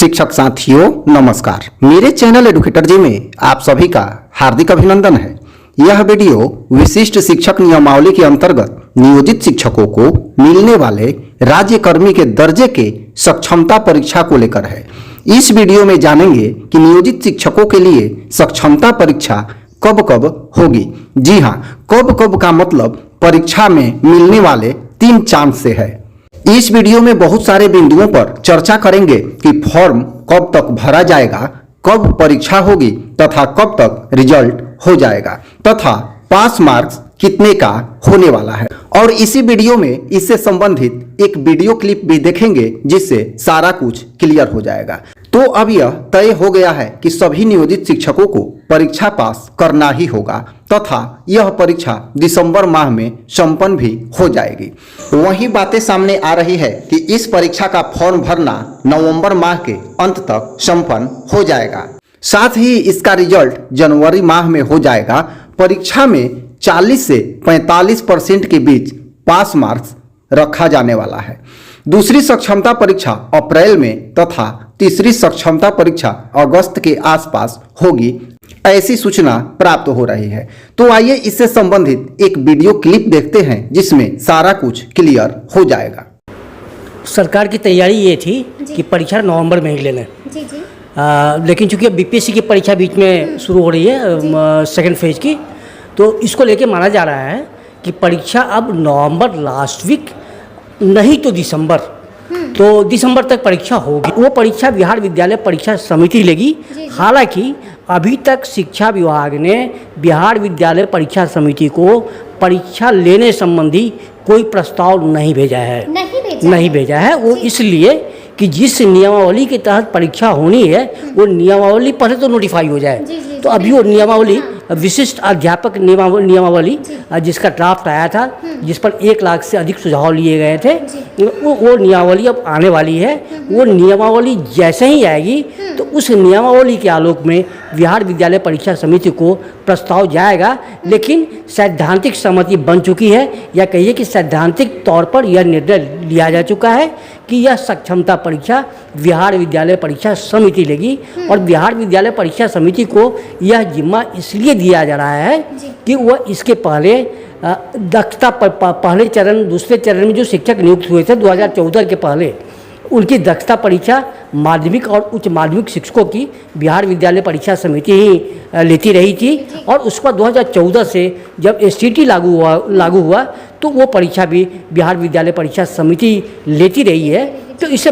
शिक्षक साथियों नमस्कार। मेरे चैनल एडुकेटर जी में आप सभी का हार्दिक अभिनंदन है। यह वीडियो विशिष्ट शिक्षक नियमावली के अंतर्गत नियोजित शिक्षकों को मिलने वाले राज्य कर्मी के दर्जे के सक्षमता परीक्षा को लेकर है। इस वीडियो में जानेंगे कि नियोजित शिक्षकों के लिए सक्षमता परीक्षा कब कब होगी। जी हाँ, कब कब का मतलब परीक्षा में मिलने वाले 3 चांस से है। इस वीडियो में बहुत सारे बिंदुओं पर चर्चा करेंगे कि फॉर्म कब तक भरा जाएगा, कब परीक्षा होगी तथा कब तक रिजल्ट हो जाएगा तथा पास मार्क्स कितने का होने वाला है। और इसी वीडियो में इससे संबंधित एक वीडियो क्लिप भी देखेंगे जिससे सारा कुछ क्लियर हो जाएगा। तो अब यह तय हो गया है कि सभी नियोजित शिक्षकों को परीक्षा पास करना ही होगा तथा यह परीक्षा दिसंबर माह में संपन्न भी हो जाएगी। वही बातें सामने आ रही है कि इस परीक्षा का फॉर्म भरना नवंबर माह के अंत तक संपन्न हो जाएगा। साथ ही इसका रिजल्ट जनवरी माह में हो जाएगा। परीक्षा में 40 से 45% के बीच पास मार्क्स रखा जाने वाला है। दूसरी सक्षमता परीक्षा अप्रैल में तथा तीसरी सक्षमता परीक्षा अगस्त के आसपास होगी, ऐसी सूचना प्राप्त हो रही है। तो आइए इससे संबंधित एक वीडियो क्लिप देखते हैं जिसमें सारा कुछ क्लियर हो जाएगा। सरकार की तैयारी ये थी कि परीक्षा नवंबर में ही ले लें, लेकिन चूंकि अब बीपीएससी की परीक्षा बीच में शुरू हो रही है सेकेंड फेज की, तो इसको लेके माना जा रहा है कि परीक्षा अब नवंबर लास्ट वीक नहीं तो दिसंबर, तो दिसंबर तक परीक्षा होगी। वो परीक्षा बिहार विद्यालय परीक्षा समिति लेगी। हालांकि अभी तक शिक्षा विभाग ने बिहार विद्यालय परीक्षा समिति को परीक्षा लेने संबंधी कोई प्रस्ताव नहीं भेजा है। नहीं भेजा है वो इसलिए कि जिस नियमावली के तहत परीक्षा होनी है वो नियमावली पहले तो नोटिफाई हो जाए। तो अभी वो नियमावली विशिष्ट अध्यापक नियमावली जिसका ड्राफ्ट आया था, जिस पर 1 लाख से अधिक सुझाव लिए गए थे, वो नियमावली अब आने वाली है। वो नियमावली जैसे ही आएगी तो उस नियमावली के आलोक में बिहार विद्यालय परीक्षा समिति को प्रस्ताव जाएगा। लेकिन सैद्धांतिक सहमति बन चुकी है, या कहिए कि सैद्धांतिक तौर पर यह निर्णय लिया जा चुका है कि यह सक्षमता परीक्षा बिहार विद्यालय परीक्षा समिति लेगी। और बिहार विद्यालय परीक्षा समिति को यह जिम्मा इसलिए दिया जा रहा है कि वह इसके पहले दक्षता पहले चरण दूसरे चरण में जो शिक्षक नियुक्त हुए थे 2014 के पहले, उनकी दक्षता परीक्षा माध्यमिक और उच्च माध्यमिक शिक्षकों की बिहार विद्यालय परीक्षा समिति ही लेती रही थी। और उसका 2014 से जब एसटीटी लागू हुआ तो वो परीक्षा भी बिहार विद्यालय परीक्षा समिति लेती रही है। तो इससे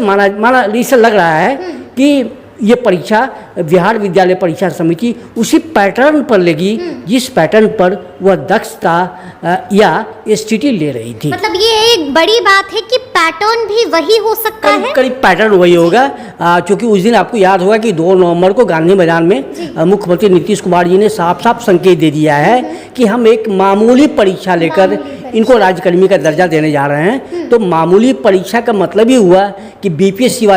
इससे लग रहा है कि ये परीक्षा बिहार विद्यालय परीक्षा समिति उसी पैटर्न पर लेगी जिस पैटर्न पर वह दक्षता या एसटीटी ले रही थी। मतलब ये एक बड़ी बात है कि पैटर्न भी वही हो सकता है। करीब पैटर्न वही होगा, क्योंकि उस दिन आपको याद होगा कि 2 नवंबर को गांधी मैदान में मुख्यमंत्री नीतीश कुमार जी ने साफ साफ संकेत दे दिया है कि हम एक मामूली परीक्षा लेकर इनको राज्यकर्मी का दर्जा देने जा रहे हैं। तो मामूली परीक्षा का मतलब ही हुआ कि बीपीएससी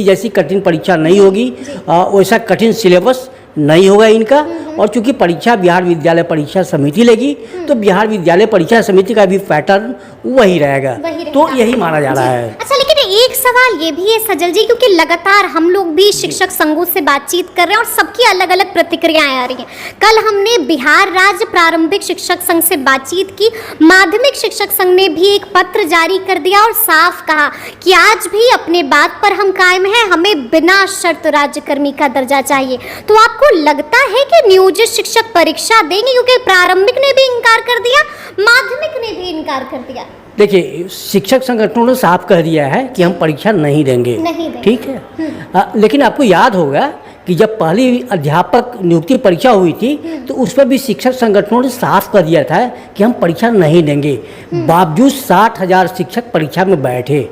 जैसी कठिन परीक्षा नहीं होगी, वैसा कठिन सिलेबस नहीं होगा इनका। और चूंकि परीक्षा बिहार विद्यालय परीक्षा समिति लेगी तो बिहार विद्यालय परीक्षा समिति का भी पैटर्न वही रहेगा। तो यही माना जा रहा है। अच्छा, लेकिन एक सवाल ये भी है सजल जी, क्योंकि लगातार हम लोग भी शिक्षक संघों से बातचीत कर रहे हैं और सबकी अलग अलग प्रतिक्रियाएं आ रही हैं। कल हमने बिहार राज्य प्रारंभिक शिक्षक संघ से बातचीत की। माध्यमिक शिक्षक संघ ने भी एक पत्र जारी कर दिया और साफ कहा कि आज भी अपने बात पर हम कायम हैं, हमें बिना शर्त राज्यकर्मी का दर्जा चाहिए। तो आपको लगता है कि नियोजित शिक्षक परीक्षा देंगे? क्योंकि प्रारंभिक ने भी इनकार कर दिया, माध्यमिक ने भी इनकार कर दिया। देखिए, शिक्षक संगठनों ने साफ कह दिया है कि हम परीक्षा नहीं देंगे। ठीक है। लेकिन आपको याद होगा कि जब पहली अध्यापक नियुक्ति परीक्षा हुई थी तो उस पर भी शिक्षक संगठनों ने साफ कर दिया था कि हम परीक्षा नहीं देंगे। बावजूद 60,000 शिक्षक परीक्षा में बैठे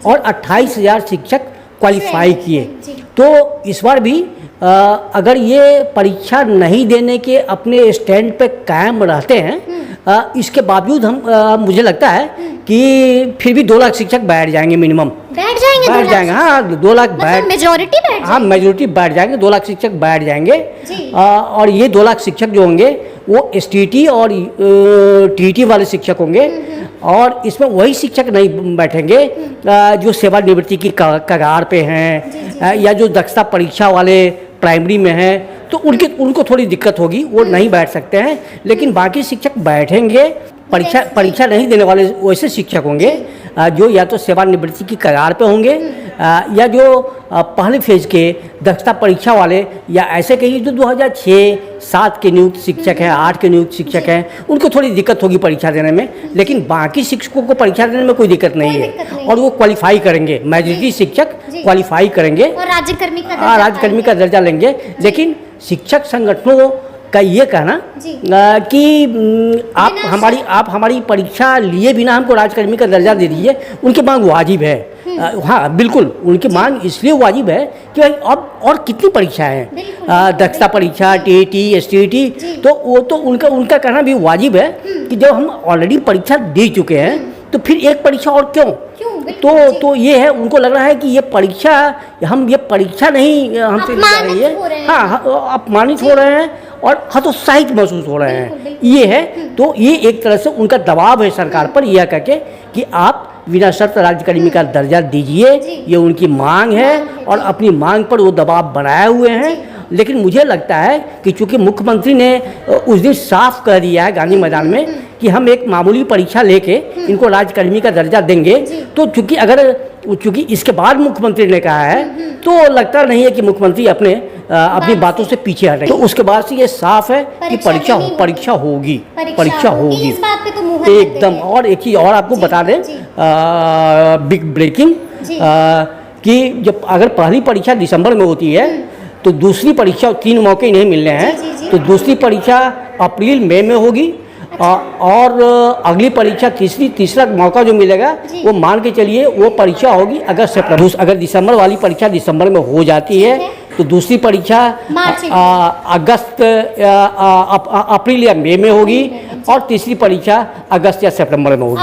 और 28,000 शिक्षक क्वालिफाई किए। तो इस बार भी अगर ये परीक्षा नहीं देने के अपने स्टैंड पे कायम रहते हैं, इसके बावजूद मुझे लगता है कि फिर भी 2 लाख शिक्षक बैठ जाएंगे मिनिमम। बैठ जाएंगे। हाँ, 2 लाख मेजोरिटी बैठ जाएंगे। 2 लाख शिक्षक बैठ जाएंगे। और ये 2 लाख शिक्षक जो होंगे वो एसटीटी और टीटी वाले शिक्षक होंगे। और इसमें वही शिक्षक नहीं बैठेंगे जो सेवानिवृत्ति की कगार पे हैं या जो दक्षता परीक्षा वाले प्राइमरी में हैं, तो उनको थोड़ी दिक्कत होगी, वो नहीं बैठ सकते हैं। लेकिन बाकी शिक्षक बैठेंगे। परीक्षा नहीं देने वाले वैसे शिक्षक होंगे जो या तो सेवानिवृत्ति की कगार पे होंगे या जो पहले फेज के दक्षता परीक्षा वाले, या ऐसे कहिए जो 2006-7 के नियुक्त शिक्षक हैं, 8 के नियुक्त शिक्षक हैं, उनको थोड़ी दिक्कत होगी परीक्षा देने में। लेकिन बाकी शिक्षकों को परीक्षा देने में कोई दिक्कत नहीं है और वो क्वालिफाई करेंगे। मेजॉरिटी शिक्षक क्वालिफाई करेंगे और राज्यकर्मी का दर्जा लेंगे। लेकिन शिक्षक संगठनों का ये कहना कि आप हमारी परीक्षा लिए बिना हमको राजकर्मी का दर्जा दे दीजिए, उनकी मांग वाजिब है। हाँ बिल्कुल, उनकी मांग इसलिए वाजिब है कि भाई अब और कितनी परीक्षाएं हैं, दक्षता परीक्षा, टीईटी, एसटीईटी, तो वो तो उनका कहना भी वाजिब है कि जब हम ऑलरेडी परीक्षा दे चुके हैं तो फिर एक परीक्षा और क्यों? तो ये है, उनको लग रहा है कि ये परीक्षा नहीं हमसे ली जा रही है। हाँ, अपमानित हो रहे हैं और हतोत्साहित महसूस हो रहे हैं, ये है। तो ये एक तरह से उनका दबाव है सरकार पर, यह कहके कि आप बिना शर्त राज्यकर्मी का दर्जा दीजिए, ये उनकी मांग है और अपनी मांग पर वो दबाव बनाए हुए हैं। लेकिन मुझे लगता है कि चूंकि मुख्यमंत्री ने उस दिन साफ कह दिया है गांधी मैदान में कि हम एक मामूली परीक्षा लेके इनको राज्यकर्मी का दर्जा देंगे, तो चूंकि इसके बाद मुख्यमंत्री ने कहा है, तो लगता नहीं है कि मुख्यमंत्री अपनी बातों से पीछे हटेंगे। तो उसके बाद से ये साफ है कि परीक्षा होगी इस बात पे तो मुहर एकदम। और एक चीज़ और आपको बता दें, बिग ब्रेकिंग, कि जब अगर पहली परीक्षा दिसंबर में होती है तो दूसरी परीक्षा 3 मौके नहीं मिलने हैं, तो दूसरी परीक्षा अप्रैल मई में होगी। और अगली परीक्षा तीसरा मौका जो मिलेगा वो मान के चलिए वो परीक्षा होगी अगस्त से। अगर दिसंबर वाली परीक्षा दिसंबर में हो जाती है तो दूसरी परीक्षा अगस्त अप्रैल या मई में होगी और तीसरी परीक्षा अगस्त या सितंबर में होगी।